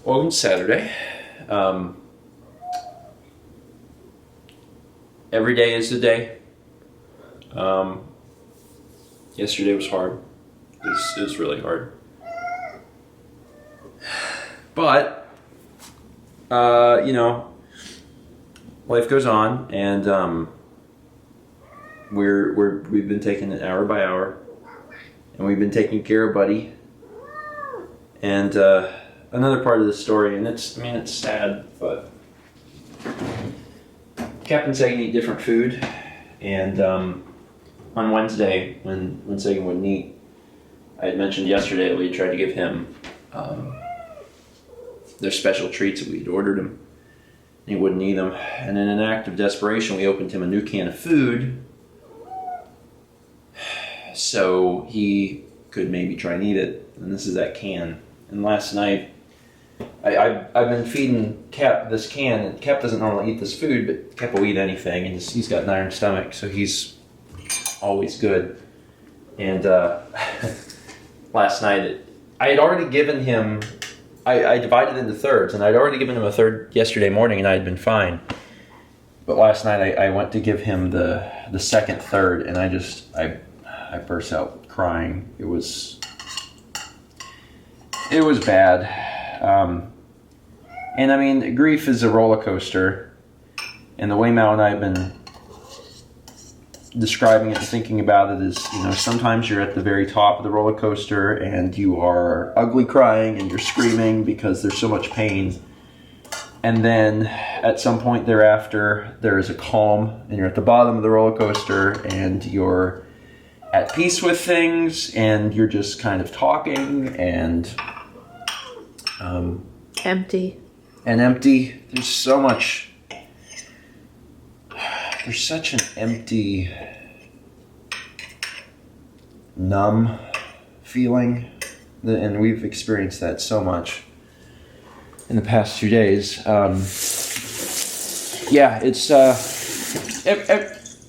Welcome to Saturday. Every day is the day. Yesterday was hard. It was really hard. But, life goes on, and we've been taking it hour by hour, and we've been taking care of Buddy. And another part of the story, and it's sad, but Cap and Sagan eat different food, and on Wednesday, when Sagan wouldn't eat, I had mentioned yesterday that we had tried to give him their special treats that we'd ordered him, and he wouldn't eat them. And in an act of desperation, we opened him a new can of food so he could maybe try and eat it. And this is that can. And last night, I've been feeding Cap this can, and Cap doesn't normally eat this food, but Cap will eat anything, and he's got an iron stomach, so he's always good. And last night, I had already given him, I divided into thirds, and I'd already given him a third yesterday morning, and I had been fine. But last night, I went to give him the second third, and I burst out crying. It was bad. And I mean, grief is a roller coaster, and the way Mal and I have been describing it and thinking about it is, sometimes you're at the very top of the roller coaster and you are ugly crying and you're screaming because there's so much pain. And then at some point thereafter, there is a calm and you're at the bottom of the roller coaster and you're at peace with things and you're just kind of talking and empty. There's so much. There's such an empty, numb feeling, and we've experienced that so much in the past 2 days. It's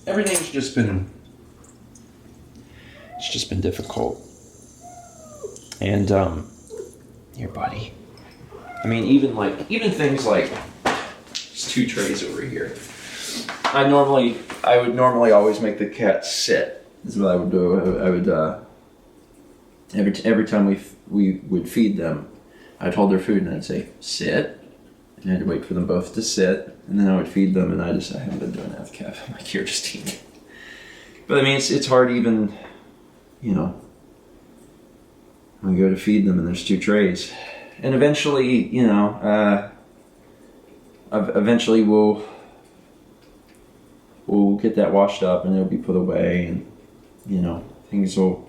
everything's just been. It's just been difficult, and here, buddy. I mean, even things like there's 2 trays over here. I would normally always make the cat sit. This is what I would do. I would every time we would feed them, I'd hold their food and I'd say sit, and I'd wait for them both to sit, and then I would feed them. And I haven't been doing that with Kev. I'm like, here, just eat. But I mean, it's hard even, when we go to feed them and there's 2 trays. And eventually, eventually we'll get that washed up and it'll be put away, and, things will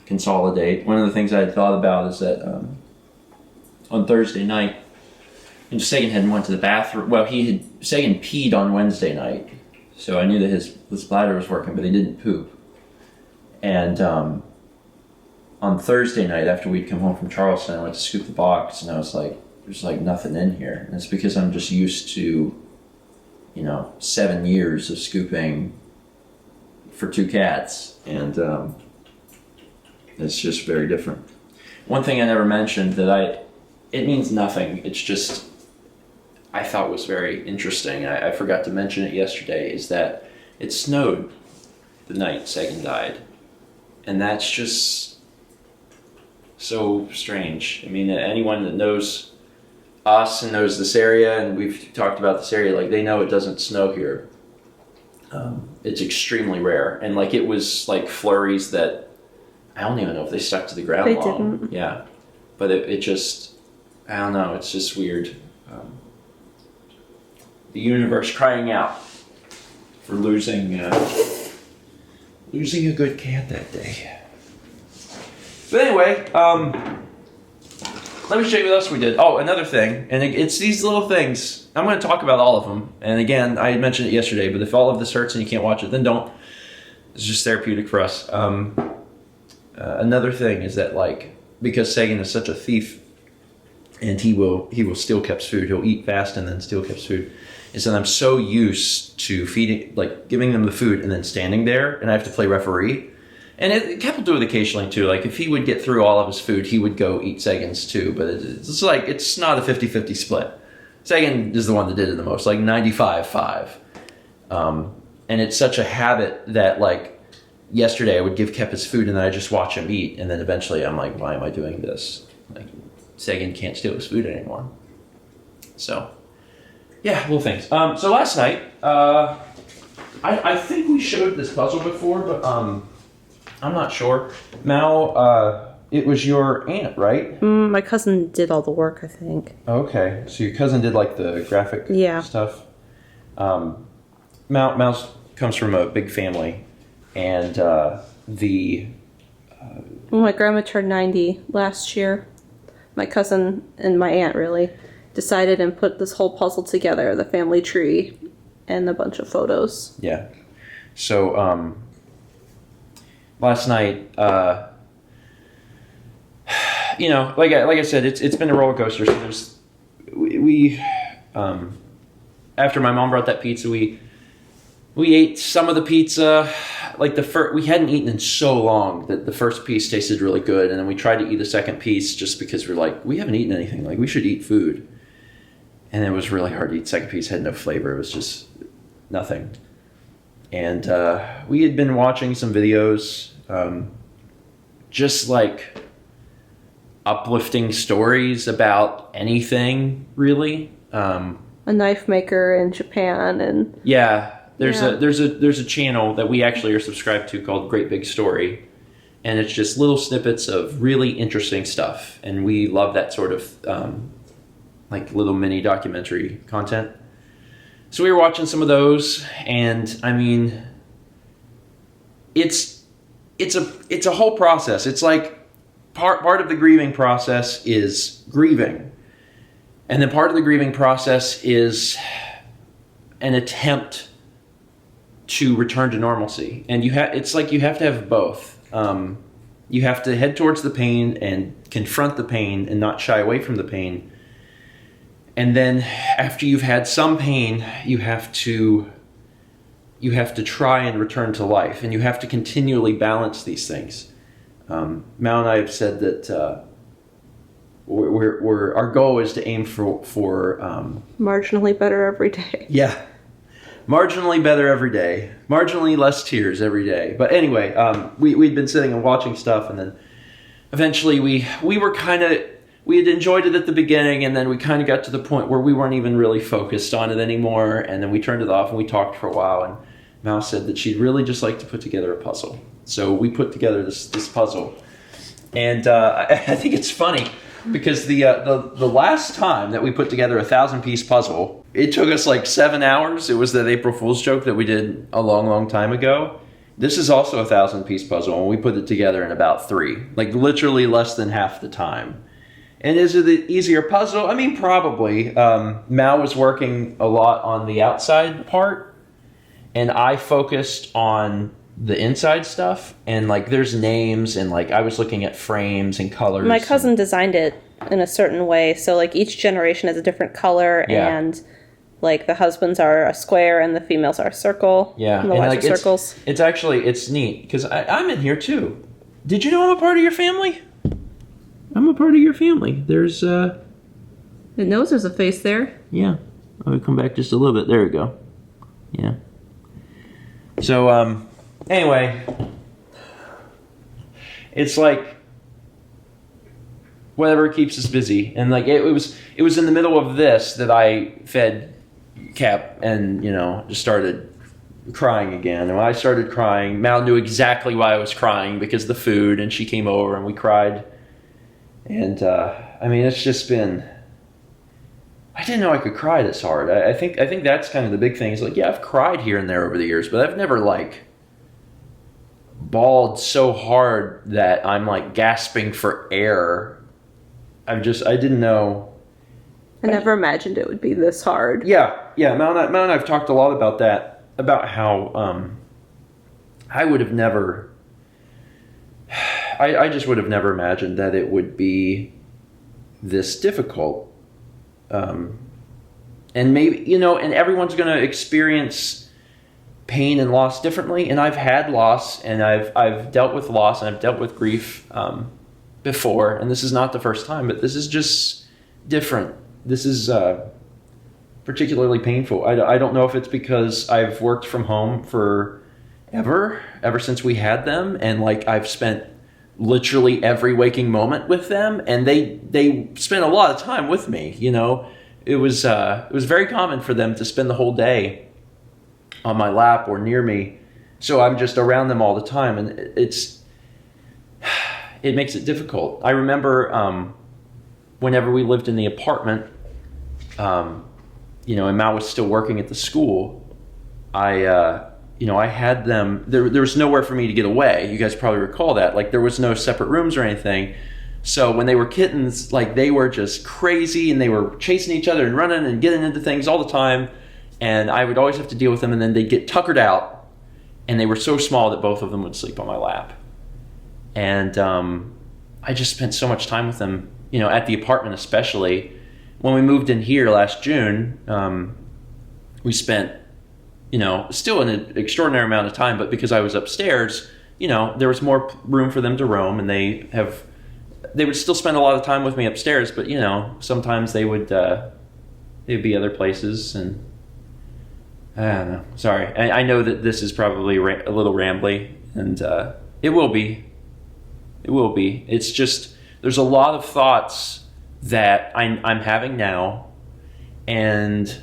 consolidate. One of the things I had thought about is that on Thursday night, and Sagan hadn't went to the bathroom. Well, Sagan peed on Wednesday night, so I knew that his bladder was working, but he didn't poop. And on Thursday night, after we'd come home from Charleston, I went to scoop the box, and I was like, there's nothing in here. And it's because I'm just used to, 7 years of scooping for 2 cats, and it's just very different. One thing I never mentioned it means nothing. It's just, I thought was very interesting. I forgot to mention it yesterday, is that it snowed the night Sagan died. And that's just so strange. I mean, anyone that knows us and knows this area, and we've talked about this area, they know it doesn't snow here. It's extremely rare. And it was flurries that I don't even know if they stuck to the ground They long. didn't. Yeah. But it just, I don't know, it's just weird. The universe crying out for losing a good cat that day. But anyway, let me show you what else we did. Oh, another thing, and it's these little things. I'm going to talk about all of them. And again, I mentioned it yesterday, but if all of this hurts and you can't watch it, then don't. It's just therapeutic for us. Another thing is that, because Sagan is such a thief, and he will steal Kep's food. He'll eat fast and then steal Kep's food. Is that I'm so used to feeding, giving them the food and then standing there, and I have to play referee. And Kep will do it occasionally too. Like if he would get through all of his food, he would go eat Sagan's too. But it's like, it's not a 50-50 split. Sagan is the one that did it the most, like 95-5. And it's such a habit that like yesterday I would give Kep his food and then I just watch him eat. And then eventually I'm like, why am I doing this? Like Sagan can't steal his food anymore. So yeah, little things. So last night, I think we showed this puzzle before, but I'm not sure. Mal, it was your aunt, right? My cousin did all the work, I think. Okay, so your cousin did like the graphic stuff. Mal comes from a big family, and my grandma turned 90 last year. My cousin and my aunt really decided and put this whole puzzle together, the family tree and a bunch of photos. Yeah. So last night, you know, like I said, it's been a roller coaster. So we after my mom brought that pizza, we ate some of the pizza. Like we hadn't eaten in so long that the first piece tasted really good, and then we tried to eat the second piece just because we're like, we haven't eaten anything. Like we should eat food, and it was really hard to eat. Second piece had no flavor. It was just nothing. And we had been watching some videos, just like uplifting stories about anything, really. A knife maker in Japan, and there's a channel that we actually are subscribed to called Great Big Story, and it's just little snippets of really interesting stuff, and we love that sort of like little mini documentary content. So we were watching some of those, and I mean, it's a whole process. It's like part of the grieving process is grieving, and then part of the grieving process is an attempt to return to normalcy. And it's like you have to have both. You have to head towards the pain and confront the pain and not shy away from the pain. And then after you've had some pain, you have to try and return to life, and you have to continually balance these things. Mal and I have said that our goal is to aim for marginally better every day. Yeah, marginally better every day, marginally less tears every day. But anyway, we'd been sitting and watching stuff, and then eventually we had enjoyed it at the beginning, and then we kind of got to the point where we weren't even really focused on it anymore, and then we turned it off and we talked for a while, and Mal said that she'd really just like to put together a puzzle. So we put together this puzzle, and I think it's funny because the last time that we put together a 1,000-piece puzzle, it took us like 7 hours. It was that April Fool's joke that we did a long time ago. This is also a 1,000-piece puzzle, and we put it together in about 3, like literally less than half the time. And is it an easier puzzle? I mean, probably. Mal was working a lot on the outside part, and I focused on the inside stuff. And like, there's names, and like, I was looking at frames and colors. My cousin designed it in a certain way, so like each generation has a different color, and like the husbands are a square and the females are a circle. Yeah, and the wives are circles. It's neat because I'm in here too. Did you know I'm a part of your family? I'm a part of your family. There's It knows there's a face there. Yeah. I'll come back just a little bit. There we go. Yeah. So, anyway, it's like whatever keeps us busy. And like it was in the middle of this that I fed Cap and, you know, just started crying again. And when I started crying, Mal knew exactly why I was crying, because the food, and she came over and we cried. And I mean, it's just been, I didn't know I could cry this hard. I think that's kind of the big thing. Is like, yeah, I've cried here and there over the years, but I've never like bawled so hard that I'm like gasping for air. I didn't know. I never imagined it would be this hard. Yeah. Mal and I've talked a lot about that, about how I would have never. I just would have never imagined that it would be this difficult. And maybe, you know, and everyone's going to experience pain and loss differently, and I've had loss, and I've dealt with loss, and I've dealt with grief before, and this is not the first time, but this is just different. This is particularly painful. I don't know if it's because I've worked from home ever since we had them, and like I've spent literally every waking moment with them, and they spent a lot of time with me. You know, it was very common for them to spend the whole day on my lap or near me, so I'm just around them all the time, and it makes it difficult. I remember whenever we lived in the apartment, you know, and Mal was still working at the school, I had them, there was nowhere for me to get away. You guys probably recall that. Like, there was no separate rooms or anything. So when they were kittens, like, they were just crazy, and they were chasing each other and running and getting into things all the time. And I would always have to deal with them, and then they'd get tuckered out, and they were so small that both of them would sleep on my lap. And I just spent so much time with them, you know, at the apartment especially. When we moved in here last June, we spent, you know, still an extraordinary amount of time, but because I was upstairs, you know, there was more room for them to roam, and they would still spend a lot of time with me upstairs, but, you know, sometimes they'd be other places, and I don't know. Sorry. I know that this is probably a little rambly, and it will be. It will be. It's just, there's a lot of thoughts that I'm having now, and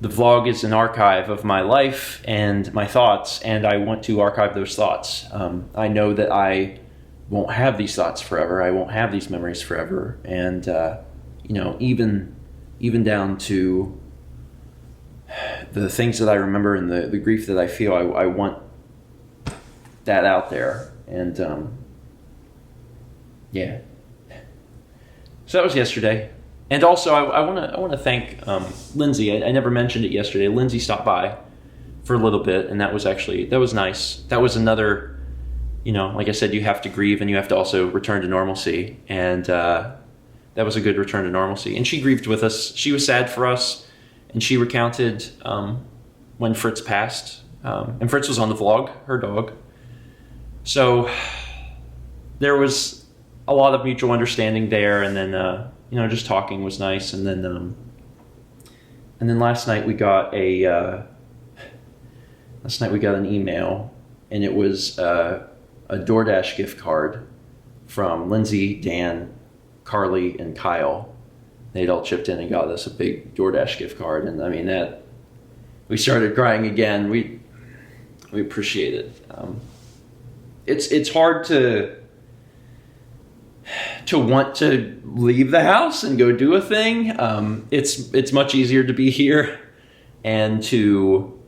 the vlog is an archive of my life and my thoughts, and I want to archive those thoughts. I know that I won't have these thoughts forever. I won't have these memories forever, and you know, even down to the things that I remember and the grief that I feel, I want that out there. And yeah. So that was yesterday. And also, I want to thank Lindsay. I never mentioned it yesterday. Lindsay stopped by for a little bit, and that was nice. That was another, you know, like I said, you have to grieve, and you have to also return to normalcy. And that was a good return to normalcy. And she grieved with us. She was sad for us, and she recounted when Fritz passed. And Fritz was on the vlog, her dog. So there was a lot of mutual understanding there, and then you know, just talking was nice. And then last night we got an email, and it was a DoorDash gift card from Lindsay, Dan, Carly, and Kyle. They'd all chipped in and got us a big DoorDash gift card, and I mean, that we started crying again. We appreciate it. It's hard to want to leave the house and go do a thing. It's much easier to be here and to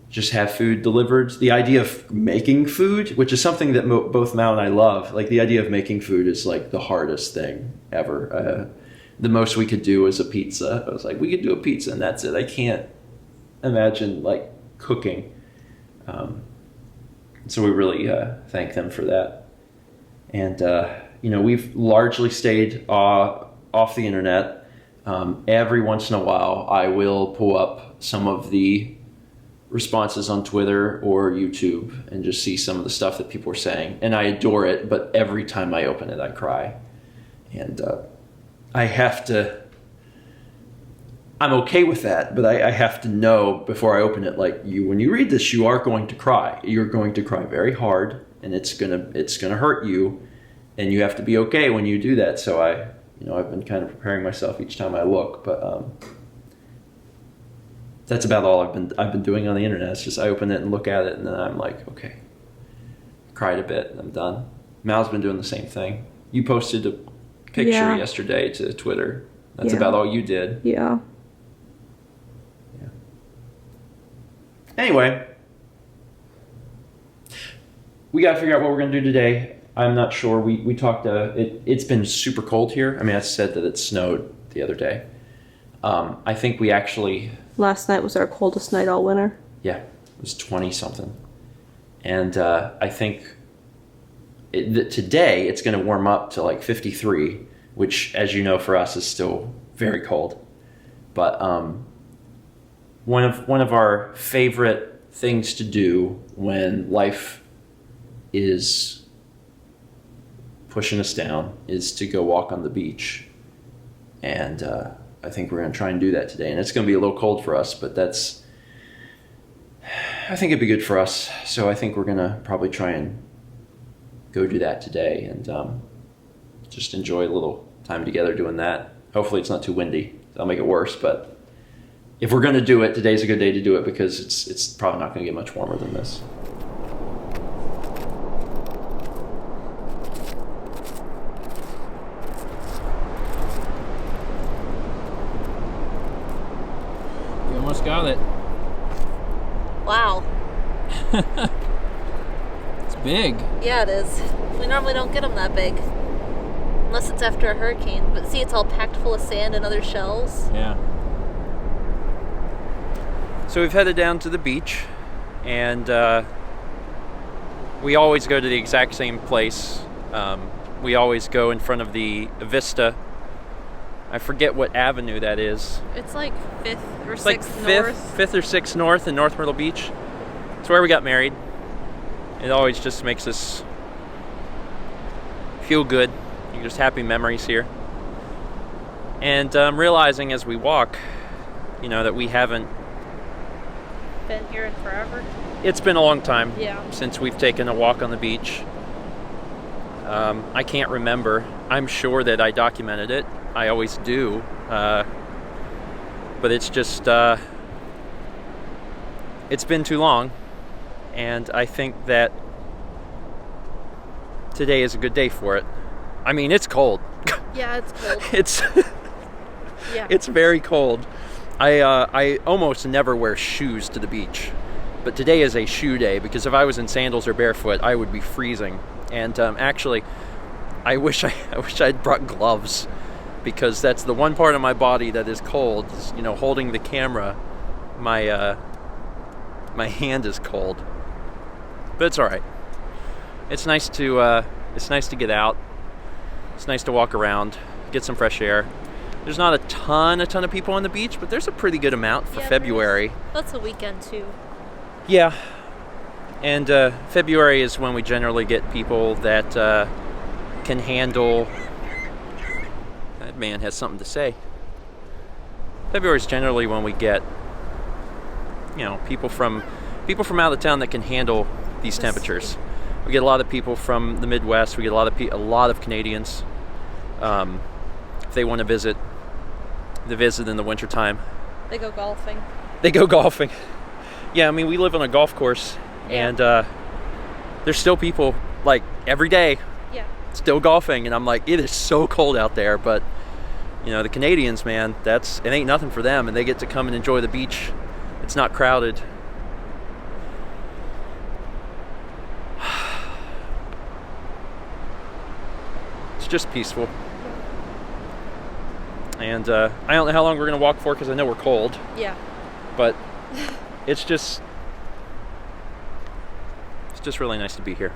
just have food delivered. The idea of making food, which is something that both Mal and I love, like the idea of making food is like the hardest thing ever. The most we could do was a pizza. I was like, we could do a pizza and that's it. I can't imagine like cooking. So we really thank them for that. And you know, we've largely stayed off the internet. Every once in a while, I will pull up some of the responses on Twitter or YouTube and just see some of the stuff that people are saying. And I adore it, but every time I open it, I cry. And I'm okay with that, but I have to know before I open it, like, when you read this, you are going to cry. You're going to cry very hard, and it's gonna hurt you. And you have to be okay when you do that. So I've been kind of preparing myself each time I look, but that's about all I've been doing on the internet. It's just I open it and look at it, and then I'm like, okay, cried a bit, and I'm done. Mal's been doing the same thing. You posted a picture yesterday to Twitter. That's about all you did. Yeah. Anyway, we got to figure out what we're going to do today. I'm not sure. We talked, it's been super cold here. I mean, I said that it snowed the other day. I think we actually... Last night was our coldest night all winter. Yeah, it was 20-something. And I think today it's going to warm up to like 53, which, as you know, for us is still very cold. But one of our favorite things to do when life is pushing us down is to go walk on the beach. And I think we're going to try and do that today. And it's going to be a little cold for us, but I think it'd be good for us. So I think we're going to probably try and go do that today and just enjoy a little time together doing that. Hopefully it's not too windy. That'll make it worse, but if we're going to do it, today's a good day to do it because it's probably not going to get much warmer than this. You almost got it. Wow. It's big. Yeah, it is. We normally don't get them that big. Unless it's after a hurricane. But see, it's all packed full of sand and other shells. Yeah. So we've headed down to the beach, and we always go to the exact same place. We always go in front of the Vista. I forget what avenue that is. It's like 5th or 6th Like north. 5th or 6th north in North Myrtle Beach. It's where we got married. It always just makes us feel good. Just happy memories here. And realizing as we walk, that we haven't Been here in forever. It's been a long time Yeah. since we've taken a walk on the beach. I can't remember. I'm sure that I documented it. I always do. But it's just, it's been too long. And I think that today is a good day for it. I mean, it's cold. Yeah, it's cold. Yeah. It's very cold. I almost never wear shoes to the beach, but today is a shoe day because if I was in sandals or barefoot, I would be freezing. And actually, I wish I'd brought gloves because that's the one part of my body that is cold. Is, holding the camera, my hand is cold, but it's all right. It's nice to get out. It's nice to walk around, get some fresh air. There's not a ton of people on the beach, but there's a pretty good amount for February. That's a weekend too. Yeah. And February is when we generally get people that can handle... That man has something to say. February is generally when we get, people from out of town that can handle these temperatures. We get a lot of people from the Midwest. We get a lot of Canadians. If they want to visit, they visit in the wintertime. They go golfing. Yeah, I mean, we live on a golf course, and there's still people, like, every day, still golfing, and I'm like, it is so cold out there, but, the Canadians, man, it ain't nothing for them, and they get to come and enjoy the beach. It's not crowded. It's just peaceful. And I don't know how long we're going to walk for because I know we're cold. Yeah. But it's just really nice to be here.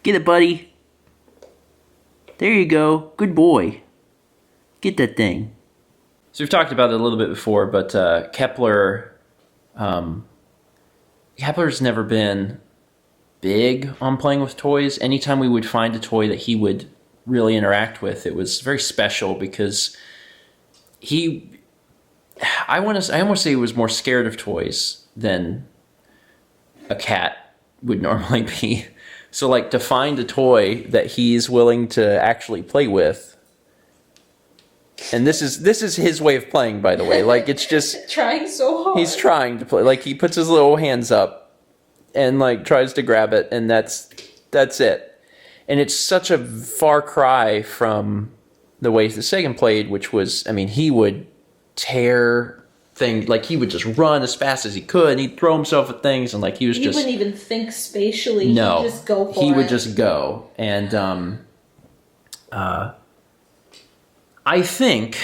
Get it, buddy. There you go. Good boy. Get that thing. So we've talked about it a little bit before, but Kepler's never been big on playing with toys. Anytime we would find a toy that he would really interact with, it was very special because I almost say he was more scared of toys than a cat would normally be. So, like, to find a toy that he's willing to actually play with, and this is his way of playing, by the way. Like, it's just Trying so hard. he's trying to play. Like, he puts his little hands up and like tries to grab it, and that's it. And it's such a far cry from the way that Sagan played, which was, I mean, he would tear thing. Like, he would just run as fast as he could, and he'd throw himself at things, and like he wouldn't even think spatially. No, He'd just go for it. He would just go. And I think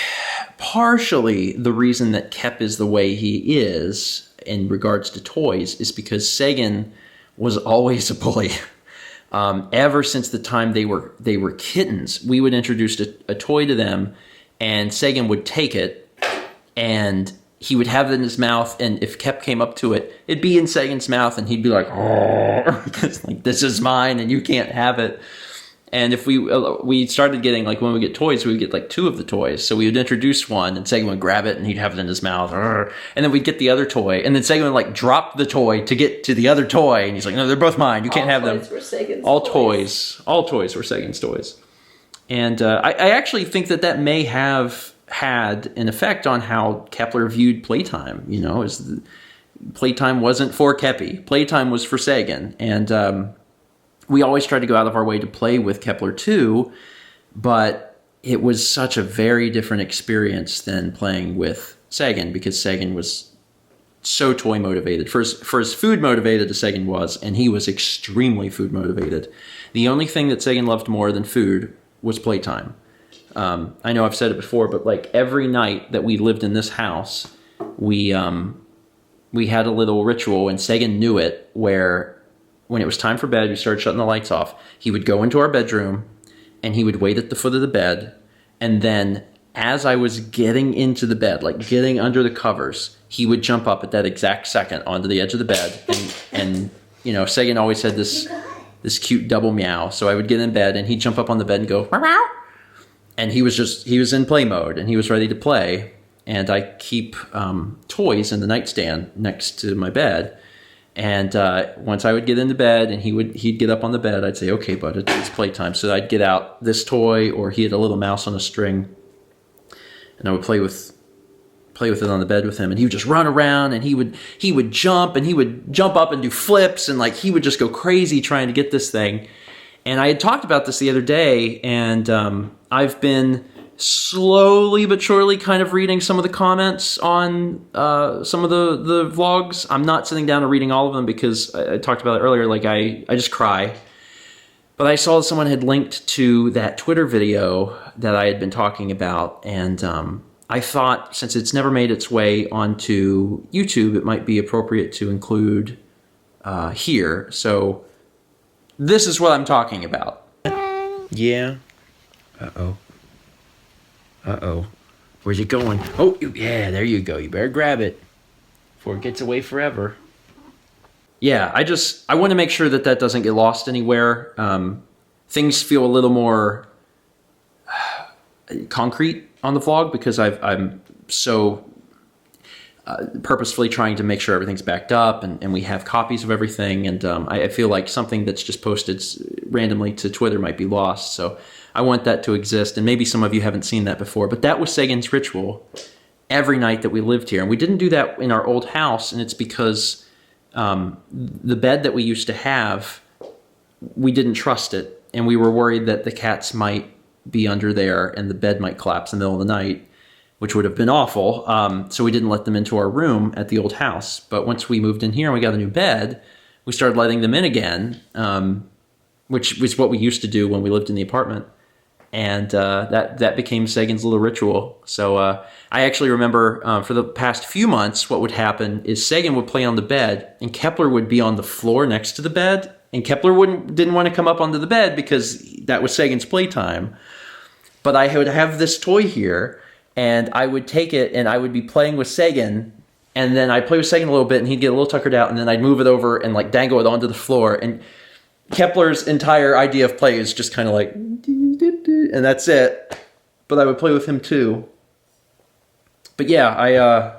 partially the reason that Kep is the way he is in regards to toys is because Sagan was always a bully. Ever since the time they were kittens, we would introduce a toy to them, and Sagan would take it, and he would have it in his mouth, and if Kep came up to it, it'd be in Sagan's mouth, and he'd be like, "Oh," because like, this is mine, and you can't have it. And if we started getting, like, when we get toys, we would get like 2 of the toys. So we would introduce one, and Sagan would grab it, and he'd have it in his mouth. And then we'd get the other toy, and then Sagan would like drop the toy to get to the other toy, and he's like, "No, they're both mine. You can't have them." All toys were Sagan's toys. And I actually think that may have had an effect on how Kepler viewed playtime. You know, playtime wasn't for Kepi. Playtime was for Sagan, and we always tried to go out of our way to play with Kepler too, but it was such a very different experience than playing with Sagan, because Sagan was so toy motivated. For as food motivated as Sagan was, and he was extremely food motivated. The only thing that Sagan loved more than food was playtime. I know I've said it before, but like every night that we lived in this house, we had a little ritual, and Sagan knew it, where when it was time for bed, we started shutting the lights off. He would go into our bedroom, and he would wait at the foot of the bed. And then as I was getting into the bed, like getting under the covers, he would jump up at that exact second onto the edge of the bed. And you know, Sagan always had this cute double meow. So I would get in bed, and he'd jump up on the bed and go, "Meow." And he was in play mode, and he was ready to play. And I keep toys in the nightstand next to my bed. And once I would get into bed and he'd get up on the bed, I'd say, "Okay, bud, it's playtime." So I'd get out this toy, or he had a little mouse on a string, and I would play with it on the bed with him, and he would just run around, and he would jump, and he would jump up and do flips, and like he would just go crazy trying to get this thing. And I had talked about this the other day, and I've been slowly but surely kind of reading some of the comments on some of the vlogs. I'm not sitting down and reading all of them, because I talked about it earlier, like I just cry. But I saw someone had linked to that Twitter video that I had been talking about, and I thought, since it's never made its way onto YouTube, it might be appropriate to include here. So this is what I'm talking about. Yeah. Uh-oh. Uh-oh. Where's it going? Oh, yeah, there you go. You better grab it before it gets away forever. Yeah, I want to make sure that doesn't get lost anywhere. Things feel a little more concrete on the vlog, because I'm so purposefully trying to make sure everything's backed up, and we have copies of everything, and I feel like something that's just posted randomly to Twitter might be lost, so I want that to exist, and maybe some of you haven't seen that before, but that was Sagan's ritual every night that we lived here. And we didn't do that in our old house, and it's because the bed that we used to have, we didn't trust it, and we were worried that the cats might be under there and the bed might collapse in the middle of the night, which would have been awful. So we didn't let them into our room at the old house. But once we moved in here and we got a new bed, we started letting them in again, which was what we used to do when we lived in the apartment. And that became Sagan's little ritual. So I actually remember for the past few months, what would happen is Sagan would play on the bed, and Kepler would be on the floor next to the bed. And Kepler didn't want to come up onto the bed because that was Sagan's playtime. But I would have this toy here, and I would take it, and I would be playing with Sagan. And then I'd play with Sagan a little bit, and he'd get a little tuckered out, and then I'd move it over and like dangle it onto the floor. And Kepler's entire idea of play is just kind of like, and that's it. But I would play with him too. But yeah,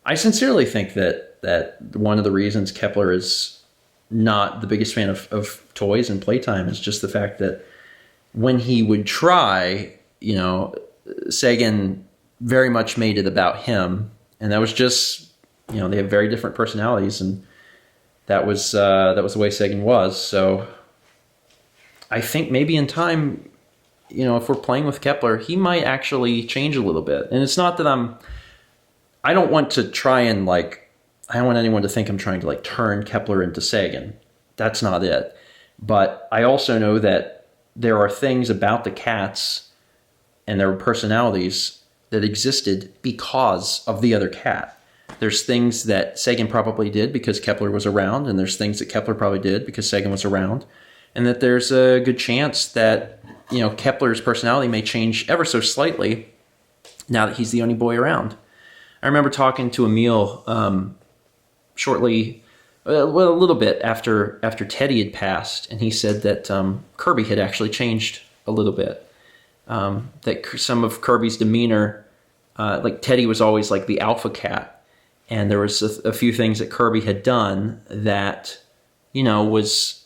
I sincerely think that one of the reasons Kepler is not the biggest fan of toys and playtime is just the fact that when he would try, you know, Sagan very much made it about him, and that was just, you know, they have very different personalities, and that was the way Sagan was. So I think maybe in time, you know, if we're playing with Kepler, he might actually change a little bit. And it's not that I'm I don't want to try and like, I don't want anyone to think I'm trying to like turn Kepler into Sagan. That's not it. But I also know that there are things about the cats and their personalities that existed because of the other cat. There's things that Sagan probably did because Kepler was around, and there's things that Kepler probably did because Sagan was around, and that there's a good chance that, you know, Kepler's personality may change ever so slightly now that he's the only boy around. I remember talking to Emil shortly, well, a little bit after Teddy had passed, and he said that Kirby had actually changed a little bit. That some of Kirby's demeanor, like Teddy was always like the alpha cat, and there was a few things that Kirby had done that, you know, was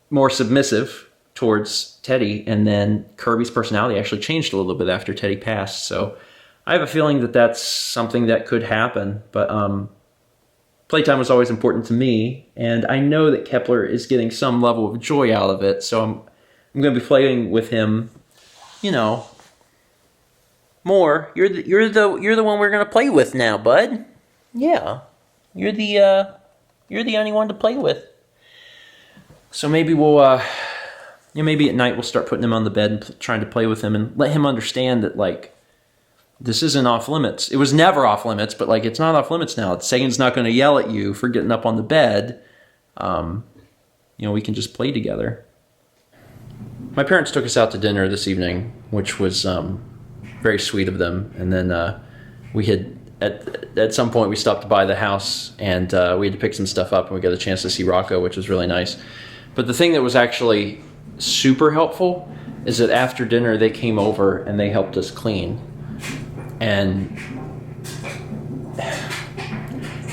more submissive towards Teddy, and then Kirby's personality actually changed a little bit after Teddy passed. So I have a feeling that that's something that could happen, but playtime was always important to me, and I know that Kepler is getting some level of joy out of it, so I'm going to be playing with him, you know, more. You're the one we're going to play with now, bud. Yeah, you're the only one to play with. So maybe we'll, maybe at night we'll start putting him on the bed and trying to play with him and let him understand that, like, this isn't off limits. It was never off limits, but like it's not off limits now. Sagan's not going to yell at you for getting up on the bed. You know, we can just play together. My parents took us out to dinner this evening, which was very sweet of them. And then we had at some point we stopped by the house and we had to pick some stuff up, and we got a chance to see Rocco, which was really nice. But the thing that was actually super helpful is that after dinner they came over and they helped us clean. And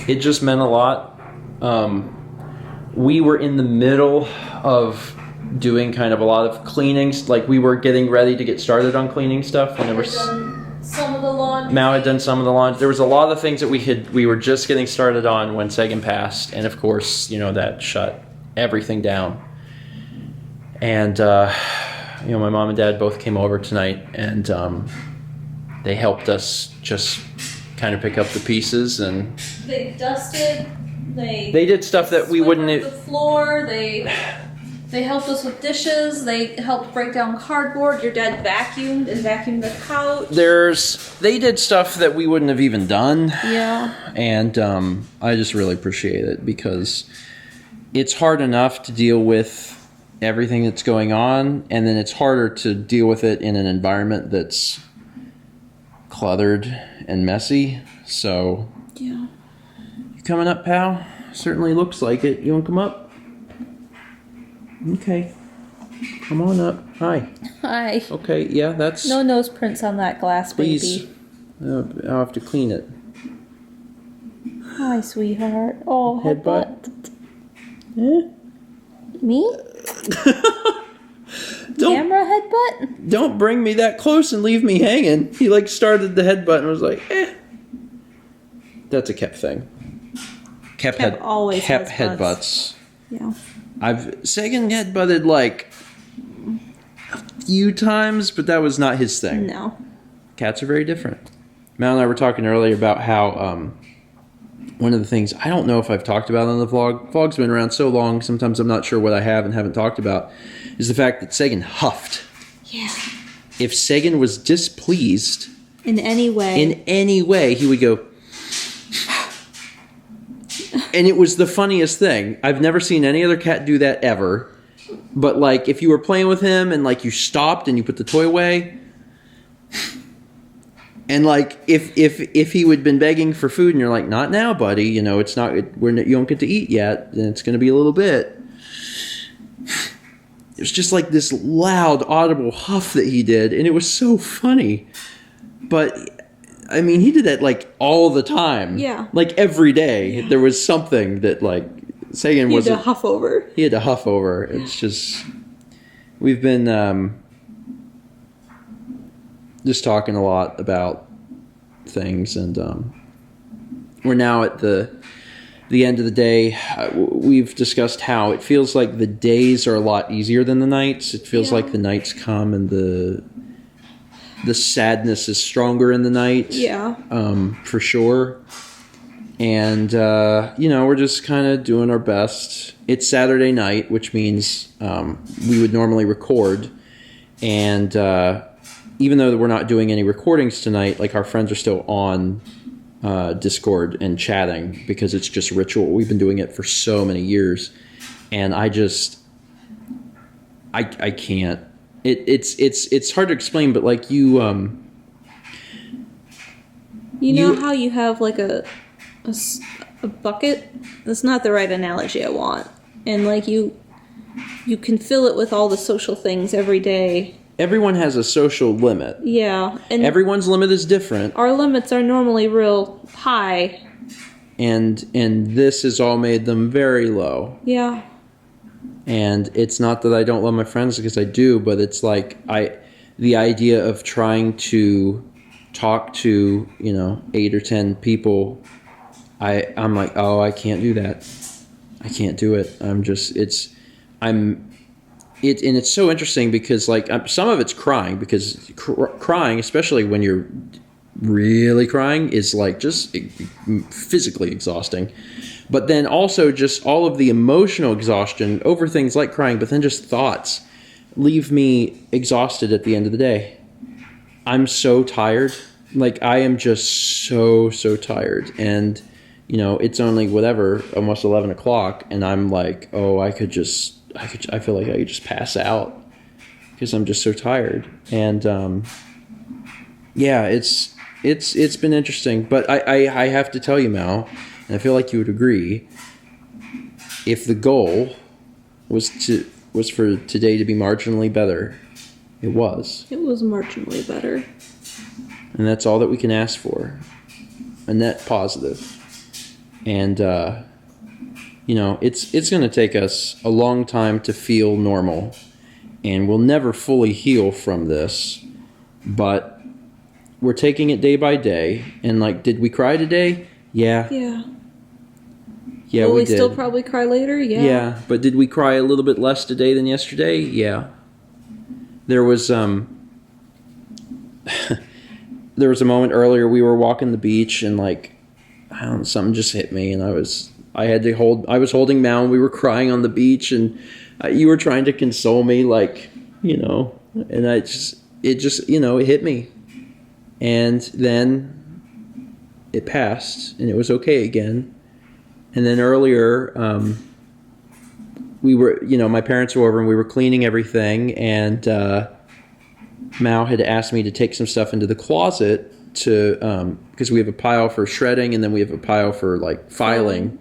it just meant a lot. We were in the middle of doing kind of a lot of cleanings. Like, we were getting ready to get started on cleaning stuff whenever Some of the laundry. Mao had done some of the laundry. There was a lot of things that we were just getting started on when Sagan passed, and of course, you know, that shut everything down. And you know, my mom and dad both came over tonight, and they helped us just kind of pick up the pieces, and They dusted. They did stuff that we wouldn't the floor. They helped us with dishes. They helped break down cardboard. Your dad vacuumed the couch. They did stuff that we wouldn't have even done. Yeah. And I just really appreciate it, because it's hard enough to deal with everything that's going on, and then it's harder to deal with it in an environment that's cluttered and messy. So Yeah. you coming up, pal? Certainly looks like it. You want to come up? Okay. Come on up. Hi. Hi. Okay, yeah, that's... No nose prints on that glass, Please. baby. I'll have to clean it. Hi, sweetheart. Oh, Headbutt. Me? Camera headbutt? Don't bring me that close and leave me hanging. He like started the headbutt and was like, eh. That's a Kep thing. Kep always Kep has headbutts. Yeah. Sagan headbutted like a few times, but that was not his thing. No. Cats are very different. Mal and I were talking earlier about how one of the things, I don't know if I've talked about on the vlog. Vlog's been around so long, sometimes I'm not sure what I have and haven't talked about, is the fact that Sagan huffed. Yeah. If Sagan was displeased In any way, he would go. And it was the funniest thing. I've never seen any other cat do that ever. But like, if you were playing with him and like you stopped and you put the toy away, and like if he would been begging for food and you're like, not now, buddy, you know, it's not, you don't get to eat yet, and it's going to be a little bit. It was just like this loud, audible huff that he did, and it was so funny. But I mean, he did that like all the time. Yeah. Like every day, there was something that like Sagan he was. He had to huff over. He had to huff over. It's just, we've been just talking a lot about things, and we're now at the end of the day. We've discussed how it feels like the days are a lot easier than the nights. It feels like the nights come and the sadness is stronger in the night. Yeah. For sure. And, we're just kind of doing our best. It's Saturday night, which means we would normally record. And even though we're not doing any recordings tonight, like our friends are still on Discord and chatting because it's just ritual. We've been doing it for so many years. And I can't. It's hard to explain, but like you know how you have like a bucket? That's not the right analogy I want. And like you can fill it with all the social things every day. Everyone has a social limit. Yeah. And everyone's limit is different. Our limits are normally real high. And this has all made them very low. Yeah. And it's not that I don't love my friends, because I do, but it's like the idea of trying to talk to, 8 or 10 people, I'm like, oh, I can't do that. I can't do it. And it's so interesting because like some of it's crying, because crying, especially when you're really crying, is like just physically exhausting. But then also just all of the emotional exhaustion over things like crying, but then just thoughts leave me exhausted at the end of the day. I'm so tired. Like I am just so tired. And, it's only almost 11 o'clock. And I'm like, oh, I feel like I could just pass out because I'm just so tired. And, it's been interesting. But I have to tell you, Mal, and I feel like you would agree, if the goal was for today to be marginally better, it was. It was marginally better. And that's all that we can ask for. A net positive. And, it's going to take us a long time to feel normal. And we'll never fully heal from this. But we're taking it day by day. And, like, did we cry today? Yeah. Yeah. Yeah, Will we we did. still probably cry later? Yeah. Yeah, but did we cry a little bit less today than yesterday? Yeah. There was there was a moment earlier we were walking the beach and like I don't know, something just hit me and I was holding Mal and we were crying on the beach and you were trying to console me like, and it hit me. And then it passed and it was okay again. And then earlier, we were, my parents were over and we were cleaning everything. And Mao had asked me to take some stuff into the closet because we have a pile for shredding and then we have a pile for like filing.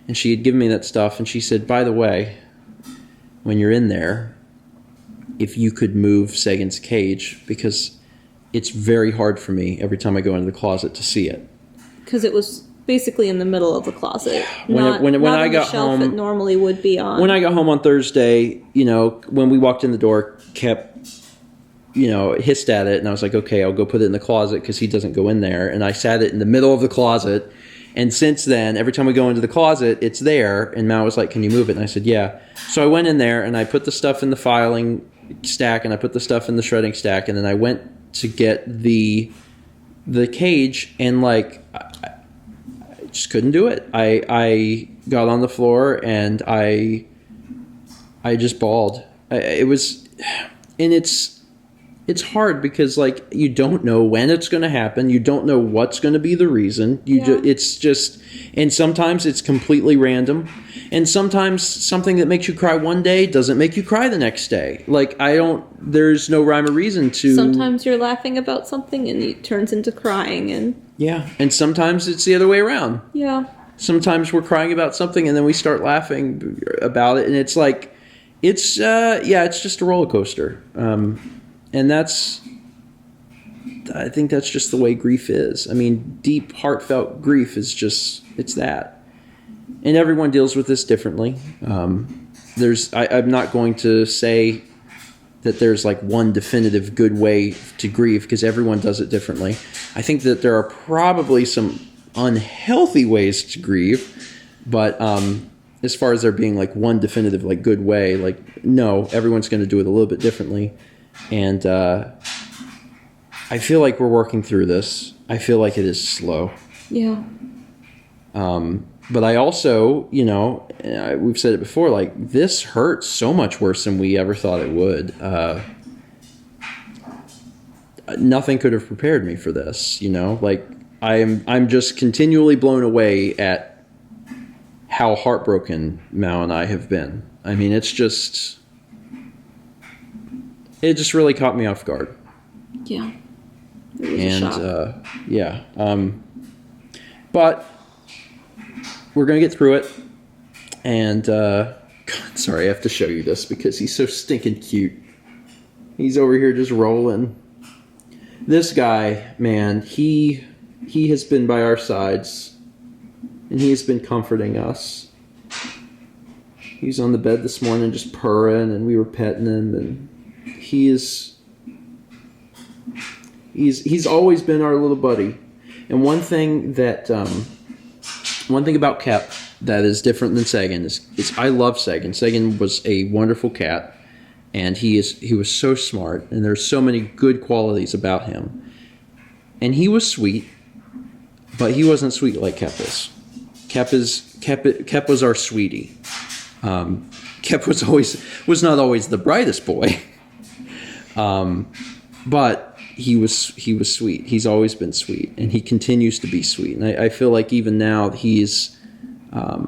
And she had given me that stuff. And she said, by the way, when you're in there, if you could move Sagan's cage, because it's very hard for me every time I go into the closet to see it. Because it was basically in the middle of the closet. When I got home, it normally would be on. When I got home on Thursday, when we walked in the door, Kep, hissed at it, and I was like, okay, I'll go put it in the closet because he doesn't go in there. And I sat it in the middle of the closet. And since then, every time we go into the closet, it's there. And Mal was like, can you move it? And I said, yeah. So I went in there and I put the stuff in the filing stack and I put the stuff in the shredding stack. And then I went to get the cage and like I just couldn't do it. I got on the floor and I just bawled. It's hard because like you don't know when it's going to happen. You don't know what's going to be the reason. And sometimes it's completely random. And sometimes something that makes you cry one day doesn't make you cry the next day. Like there's no rhyme or reason to. Sometimes you're laughing about something and it turns into crying and. Yeah. And sometimes it's the other way around. Yeah. Sometimes we're crying about something and then we start laughing about it. And it's like, it's just a roller coaster. And I think that's just the way grief is. I mean, deep, heartfelt grief is it's that. And everyone deals with this differently. I'm not going to say that there's like one definitive good way to grieve because everyone does it differently. I think that there are probably some unhealthy ways to grieve, but as far as there being like one definitive like good way, like no, everyone's going to do it a little bit differently. And I feel like we're working through this. I feel like it is slow. Yeah. But I also, we've said it before, like, this hurts so much worse than we ever thought it would. Nothing could have prepared me for this, like, I'm just continually blown away at how heartbroken Mao and I have been. I mean, it just really caught me off guard. Yeah. It was a shock. Yeah. But we're going to get through it. And, God, sorry, I have to show you this because he's so stinking cute. He's over here just rolling. This guy, man, he has been by our sides. And he has been comforting us. He's on the bed this morning just purring, and we were petting him. And he's always been our little buddy. And one thing about Kep that is different than Sagan is I love Sagan. Sagan was a wonderful cat, and he was so smart, and there's so many good qualities about him. And he was sweet, but he wasn't sweet like Kep is. Kep was our sweetie. Kep was not always the brightest boy, but he was sweet. He's always been sweet, and he continues to be sweet. And I feel like even now he's, I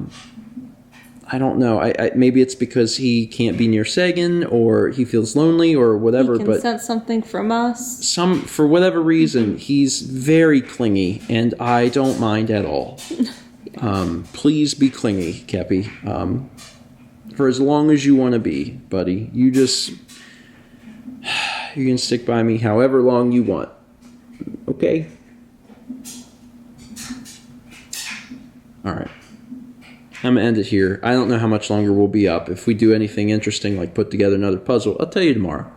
don't know. Maybe it's because he can't be near Sagan, or he feels lonely, or whatever. He can sense something from us. For whatever reason, he's very clingy, and I don't mind at all. Please be clingy, Keppy. For as long as you want to be, buddy. You can stick by me however long you want. Okay? Alright. I'm going to end it here. I don't know how much longer we'll be up. If we do anything interesting, like put together another puzzle, I'll tell you tomorrow.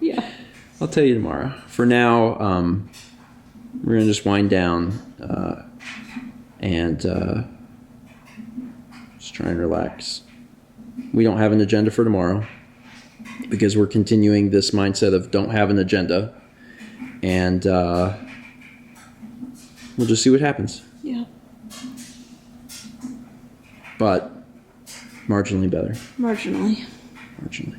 Yeah. I'll tell you tomorrow. For now, we're going to just wind down and just try and relax. We don't have an agenda for tomorrow because we're continuing this mindset of don't have an agenda, and we'll just see what happens. Yeah. But marginally better. Marginally. Marginally.